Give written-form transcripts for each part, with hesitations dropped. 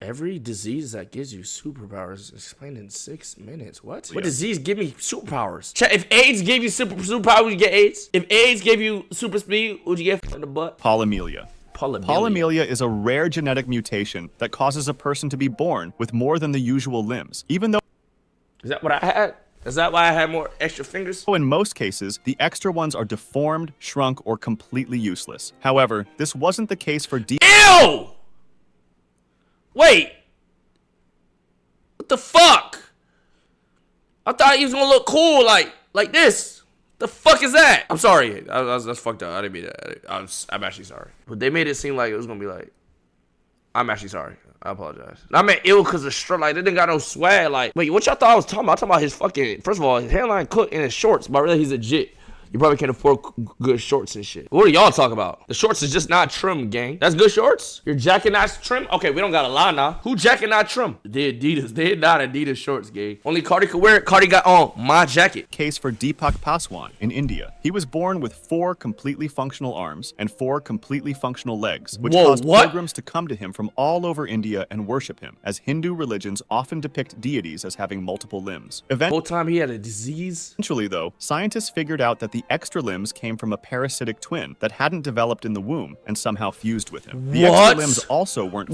Every disease that gives you superpowers is explained in 6 minutes. What? What disease give me superpowers? Chat, if AIDS gave you superpowers, would you get AIDS? If AIDS gave you super speed, would you get in the butt? Polymelia. Polymelia is a rare genetic mutation that causes a person to be born with more than the usual limbs, even though... Is that what I had? Is that why I had more extra fingers? In most cases, the extra ones are deformed, shrunk, or completely useless. However, this wasn't the case for Ew! Wait! What the fuck? I thought he was gonna look cool like this. The fuck is that? I'm sorry. That's fucked up. I didn't mean that. I'm actually sorry. But they made it seem like it was gonna be like, I'm actually sorry. I apologize. I meant ill because of strut. Like, they didn't got no swag. Like, wait, what y'all thought I was talking about? I'm talking about his fucking, first of all, his hairline cooked in his shorts, but really he's a jit. You probably can't afford good shorts and shit. What are y'all talking about? The shorts is just not trim, gang. That's good shorts? Your jacket not trim? Okay, we don't got a lie now. Who jacket not trim? The Adidas. They not Adidas shorts, gang. Only Cardi could wear it. Cardi got on my jacket. Case for Deepak Paswan in India. He was born with 4 completely functional arms and 4 completely functional legs, which caused pilgrims to come to him from all over India and worship him, as Hindu religions often depict deities as having multiple limbs. Whole time he had a disease? Eventually, though, scientists figured out that the extra limbs came from a parasitic twin that hadn't developed in the womb and somehow fused with him. The extra limbs also weren't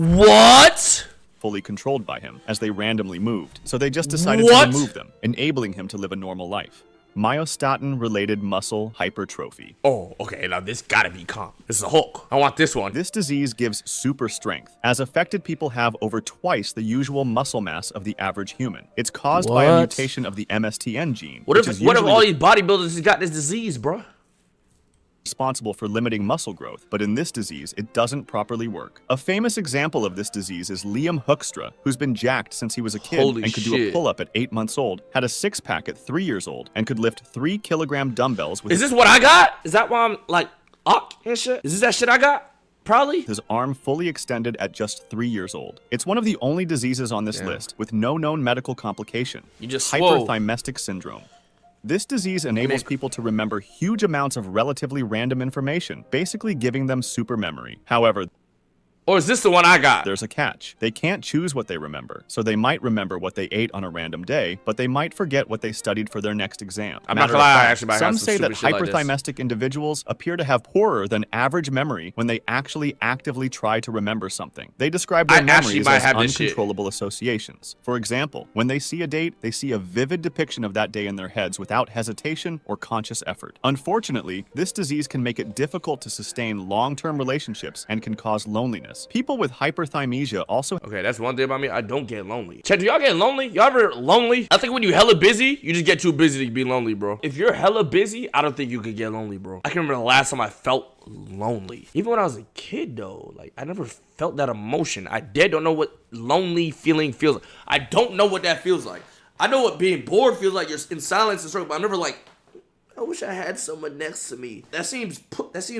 fully controlled by him, as they randomly moved, so they just decided to remove them, enabling him to live a normal life. Myostatin-related muscle hypertrophy. Oh, okay, now this gotta be calm. This is a Hulk. I want this one. This disease gives super strength, as affected people have over twice the usual muscle mass of the average human. It's caused by a mutation of the MSTN gene. What if all these bodybuilders got this disease, bro? Responsible for limiting muscle growth, but in this disease, it doesn't properly work. A famous example of this disease is Liam Hoekstra, who's been jacked since he was a kid and could do a pull-up at 8 months old, had a six-pack at 3 years old, and could lift 3-kilogram dumbbells with— Is this what I got? Is that why I'm like, and shit? Is this that shit I got? Probably. His arm fully extended at just 3 years old. It's one of the only diseases on this list with no known medical complication. You just Hyperthymestic syndrome. This disease enables people to remember huge amounts of relatively random information, basically giving them super memory. However, or is this the one I got? There's a catch. They can't choose what they remember, so they might remember what they ate on a random day, but they might forget what they studied for their next exam. I'm not gonna lie, actually, some say that hyperthymestic individuals appear to have poorer than average memory when they actually actively try to remember something. They describe their memories as uncontrollable associations. For example, when they see a date, they see a vivid depiction of that day in their heads without hesitation or conscious effort. Unfortunately, this disease can make it difficult to sustain long-term relationships and can cause loneliness. People with hyperthymesia also— Okay, that's one thing about me. I don't get lonely. Chat, do y'all get lonely? Y'all ever lonely? I think when you hella busy, you just get too busy to be lonely, bro. If you're hella busy, I don't think you could get lonely, bro. I can remember the last time I felt lonely. Even when I was a kid, though, like, I never felt that emotion. I don't know what lonely feeling feels like. I don't know what that feels like. I know what being bored feels like. You're in silence and circle, but I'm never like, I wish I had someone next to me. That seems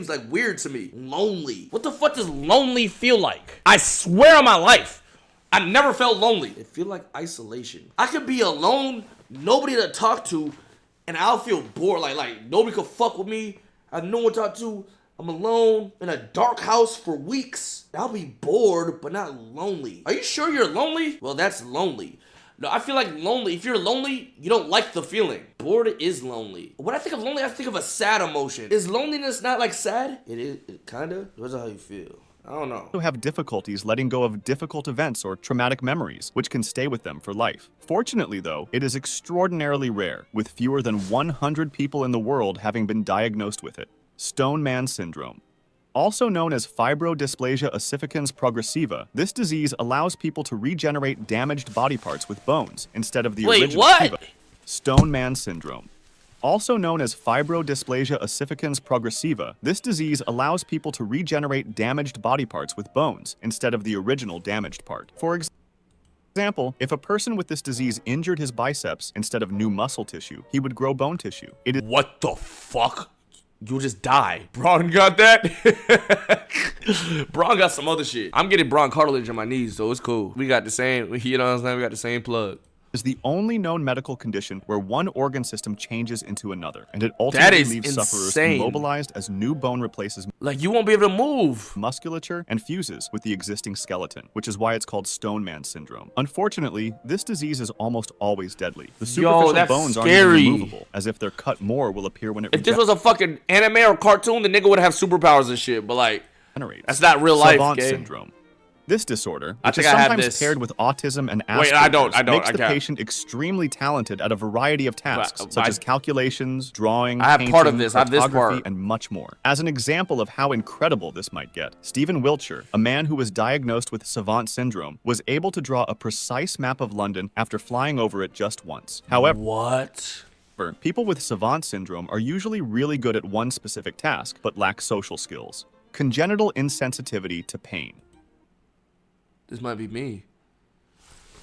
like weird to me. Lonely. What the fuck does lonely feel like? I swear on my life, I never felt lonely. It feel like isolation. I could be alone, nobody to talk to, and I'll feel bored. Like nobody could fuck with me. I have no one to talk to. I'm alone in a dark house for weeks. I'll be bored, but not lonely. Are you sure you're lonely? Well, that's lonely. No, I feel like lonely. If you're lonely, you don't like the feeling. Bored is lonely. When I think of lonely, I think of a sad emotion. Is loneliness not like sad? It is, kinda. That's how you feel. I don't know. Who have difficulties letting go of difficult events or traumatic memories, which can stay with them for life. Fortunately, though, it is extraordinarily rare, with fewer than 100 people in the world having been diagnosed with it. Stoneman syndrome. Also known as fibrodysplasia ossificans progressiva, this disease allows people to regenerate damaged body parts with bones instead of the original. Wait, what? Stoneman syndrome. Also known as fibrodysplasia ossificans progressiva, this disease allows people to regenerate damaged body parts with bones instead of the original damaged part. For example, if a person with this disease injured his biceps instead of new muscle tissue, he would grow bone tissue. What the fuck? You'll just die. Braun got that? Braun got some other shit. I'm getting Braun cartilage on my knees, so it's cool. We got the same, you know what I'm saying? We got the same plug. is the only known medical condition where one organ system changes into another, and it ultimately leaves sufferers immobilized as new bone replaces like you won't be able to move musculature and fuses with the existing skeleton, which is why it's called Stoneman syndrome. Unfortunately, this disease is almost always deadly. The superficial bones aren't even removable, as if they're cut more will appear when it If this was a fucking anime or cartoon, the nigga would have superpowers and shit, but like, that's not real life, Savant syndrome. This disorder, which is sometimes paired with autism and Asperger's, makes the patient extremely talented at a variety of tasks, such as calculations, drawing, painting, photography, and much more. As an example of how incredible this might get, Stephen Wiltshire, a man who was diagnosed with Savant syndrome, was able to draw a precise map of London after flying over it just once. However, people with Savant syndrome are usually really good at one specific task, but lack social skills. Congenital insensitivity to pain. This might be me.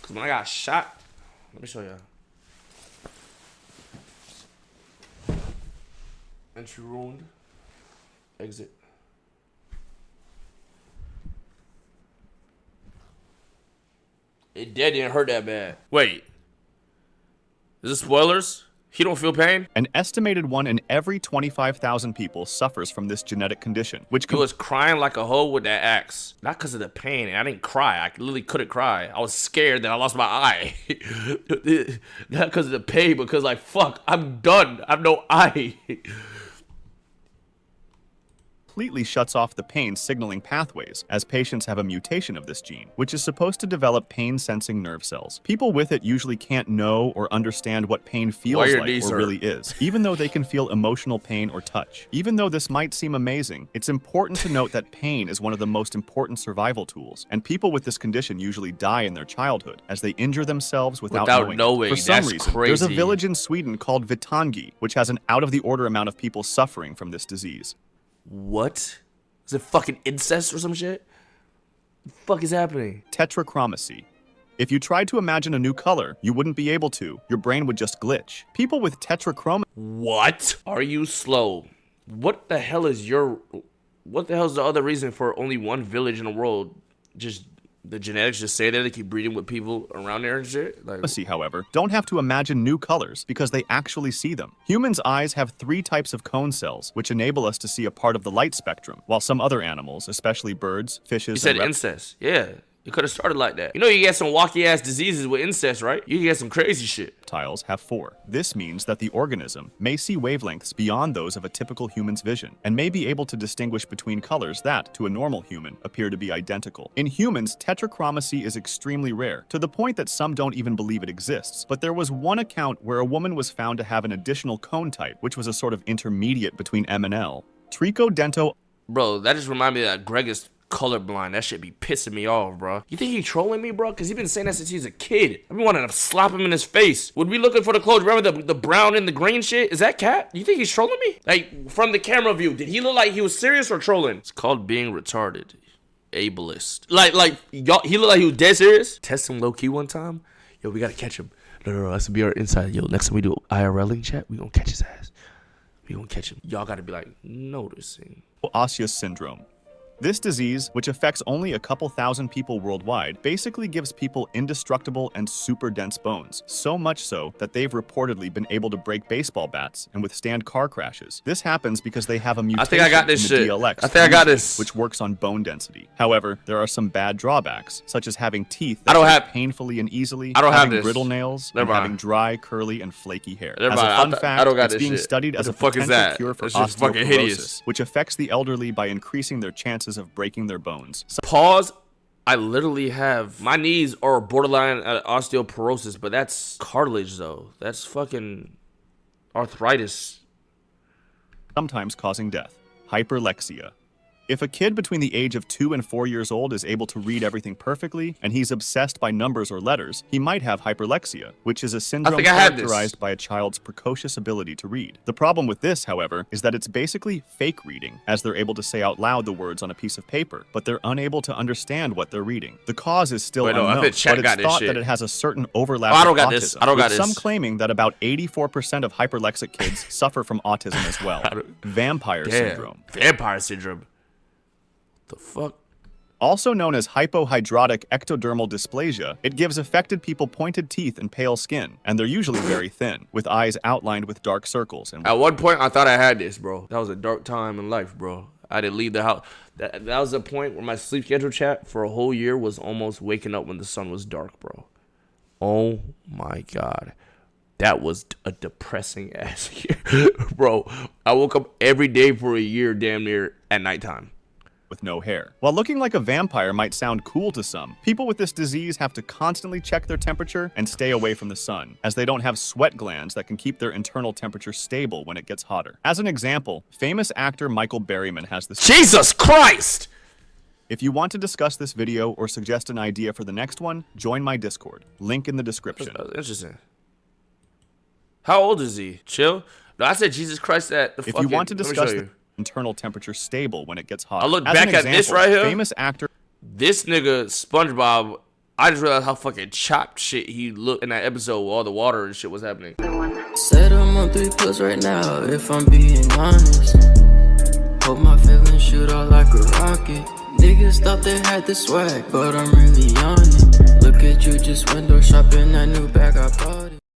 Because when I got shot, let me show you. Entry ruined. Exit. It didn't hurt that bad. Wait. Is this spoilers? He don't feel pain? An estimated 1 in every 25,000 people suffers from this genetic condition, which he was crying like a hoe with that axe. Not because of the pain. I didn't cry. I literally couldn't cry. I was scared that I lost my eye. Not because of the pain, because like, fuck, I'm done. I have no eye. Completely shuts off the pain signaling pathways, as patients have a mutation of this gene, which is supposed to develop pain-sensing nerve cells. People with it usually can't know or understand what pain feels like or really is, even though they can feel emotional pain or touch. Even though this might seem amazing, it's important to note that pain is one of the most important survival tools, and people with this condition usually die in their childhood, as they injure themselves without knowing. For some reason, there's a village in Sweden called Vittangi, which has an out-of-the-order amount of people suffering from this disease. What? Is it fucking incest or some shit? What the fuck is happening? Tetrachromacy. If you tried to imagine a new color, you wouldn't be able to. Your brain would just glitch. People with tetrachromacy. What? Are you slow? What the hell is the other reason for only one village in the world? Just the genetics just say that they keep breeding with people around there and shit? Like, however, don't have to imagine new colors because they actually see them. Humans' eyes have 3 types of cone cells, which enable us to see a part of the light spectrum, while some other animals, especially birds, fishes, you said incest. Yeah. It could have started like that. You know you get some wacky-ass diseases with incest, right? You can get some crazy shit. Reptiles have 4. This means that the organism may see wavelengths beyond those of a typical human's vision, and may be able to distinguish between colors that, to a normal human, appear to be identical. In humans, tetrachromacy is extremely rare, to the point that some don't even believe it exists. But there was one account where a woman was found to have an additional cone type, which was a sort of intermediate between M and L. Tricho-dento. Bro, that just reminded me that Greg is colorblind. That shit be pissing me off, bro. You think he trolling me, bro? Because he been saying that since he was a kid. I've been wanting to slap him in his face. Would we looking for the clothes? Remember the brown and the green shit? Is that cat? You think he's trolling me? Like, from the camera view, did he look like he was serious or trolling? It's called being retarded. Ableist. Like, y'all, he looked like he was dead serious? Test him low-key one time. Yo, we gotta catch him. No, that's gonna be our inside. Yo, next time we do IRL chat, we gonna catch his ass. We gonna catch him. Y'all gotta be like, noticing. Osseous syndrome. This disease, which affects only a couple thousand people worldwide, basically gives people indestructible and super dense bones, so much so that they've reportedly been able to break baseball bats and withstand car crashes. This happens because they have a mutation in the DLX, which works on bone density. However, there are some bad drawbacks, such as having teeth that break painfully and easily, having brittle nails, and having dry, curly, and flaky hair. As a fun fact, it's being studied as a potential cure for osteoporosis, which affects the elderly by increasing their chances of breaking their bones. Pause. I literally have, my knees are borderline osteoporosis, but that's cartilage though. That's fucking arthritis. Sometimes causing death. Hyperlexia. If a kid between the age of 2 and 4 years old is able to read everything perfectly, and he's obsessed by numbers or letters, he might have hyperlexia, which is a syndrome characterized by a child's precocious ability to read. The problem with this, however, is that it's basically fake reading, as they're able to say out loud the words on a piece of paper, but they're unable to understand what they're reading. The cause is still unknown, but it's thought that it has a certain overlap with autism, with some claiming that about 84% of hyperlexic kids suffer from autism as well. Vampire syndrome. Vampire syndrome. The fuck? Also known as hypohidrotic ectodermal dysplasia, it gives affected people pointed teeth and pale skin, and they're usually very thin, with eyes outlined with dark circles. At one point, I thought I had this, bro. That was a dark time in life, bro. I didn't leave the house. That was the point where my sleep schedule chat for a whole year was almost waking up when the sun was dark, bro. Oh my God. That was a depressing ass year. Bro, I woke up every day for a year damn near at nighttime. With no hair. While looking like a vampire might sound cool to some, people with this disease have to constantly check their temperature and stay away from the sun, as they don't have sweat glands that can keep their internal temperature stable when it gets hotter. As an example, famous actor Michael Berryman has this— Jesus Christ! If you want to discuss this video or suggest an idea for the next one, join my Discord. Link in the description. That's interesting. How old is he? Chill? No, I said Jesus Christ at the If you want to discuss the internal temperature stable when it gets hot. I look back at this right here. Famous actor. This nigga SpongeBob. I just realized how fucking chopped shit he looked in that episode where all the water and shit was happening. Said I'm on 3+ right now, if I'm being honest. Hope my feelings shoot out like a rocket. Niggas thought they had the swag, but I'm really on it. Look at you just window shopping that new bag I bought it.